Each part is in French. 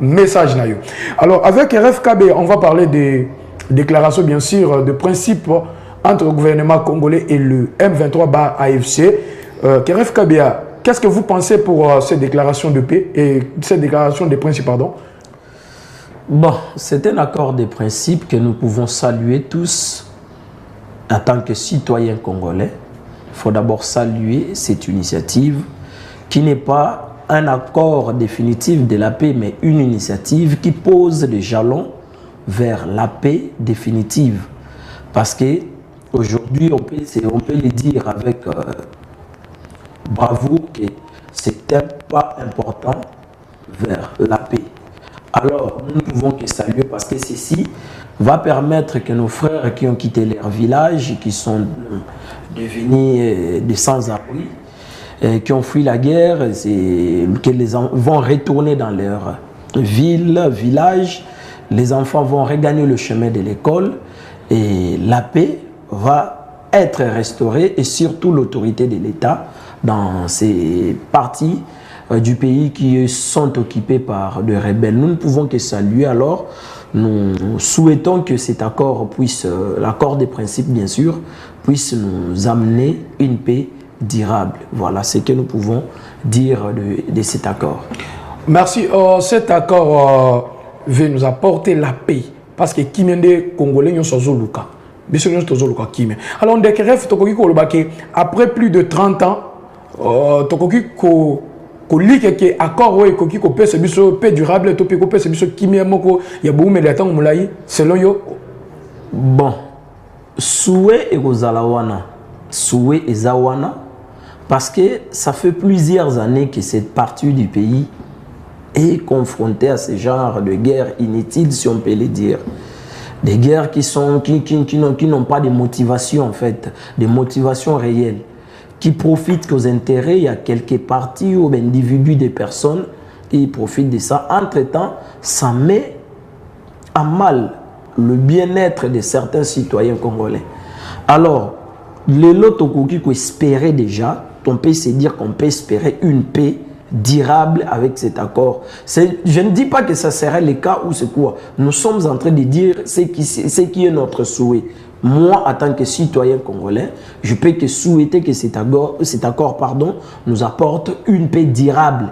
message. Alors, avec RFKB, on va parler des déclarations, bien sûr, de principe entre le gouvernement congolais et le M23-AFC. RFKB, qu'est-ce que vous pensez pour ces déclarations de paix et ces déclarations de principe, pardon? Bon, c'est un accord de principe que nous pouvons saluer tous en tant que citoyens congolais. Il faut d'abord saluer cette initiative qui n'est pas un accord définitif de la paix, mais une initiative qui pose des jalons vers la paix définitive. Parce qu'aujourd'hui, on peut le dire avec bravoure que c'est un pas important vers la paix. Alors, nous ne pouvons que saluer parce que ceci va permettre que nos frères qui ont quitté leur village, qui sont devenus des sans-abri, qui ont fui la guerre, vont retourner dans leur ville, village. Les enfants vont regagner le chemin de l'école et la paix va être restaurée et surtout l'autorité de l'État dans ces parties du pays qui sont occupés par des rebelles. Nous ne pouvons que saluer. Alors, nous souhaitons que cet accord puisse, l'accord des principes bien sûr, puisse nous amener une paix durable. Voilà ce que nous pouvons dire de cet accord. Merci. Cet accord veut nous apporter la paix parce que Kimende Congolais nous sommes Zoluka. Alors, on déclare après plus de 30 ans, que accord et koki ko pese biso paix durable to ko pese biso kimia moko ya boumé d'attend moulayi selon yo. Bon, souhait et gozalawana, souhait et zawana, parce que ça fait plusieurs années que cette partie du pays est confrontée à ce genre de guerres inutiles, si on peut le dire. Des guerres qui n'ont pas de motivation en fait, des motivations réelles, qui profitent qu'aux intérêts. Il y a quelques partis ou individus, des personnes qui profitent de ça. Entre-temps, ça met à mal le bien-être de certains citoyens congolais. Alors, les lots qui espéraient déjà, on peut se dire qu'on peut espérer une paix durable avec cet accord. Je ne dis pas que ça serait le cas ou c'est quoi. Nous sommes en train de dire ce qui est notre souhait. Moi, en tant que citoyen congolais, je peux que souhaiter que cet accord nous apporte une paix durable,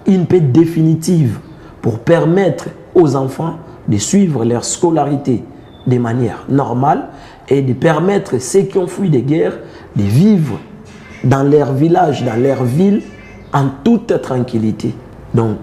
une paix définitive pour permettre aux enfants de suivre leur scolarité de manière normale et de permettre ceux qui ont fui des guerres de vivre dans leur village, dans leur ville, en toute tranquillité. Donc,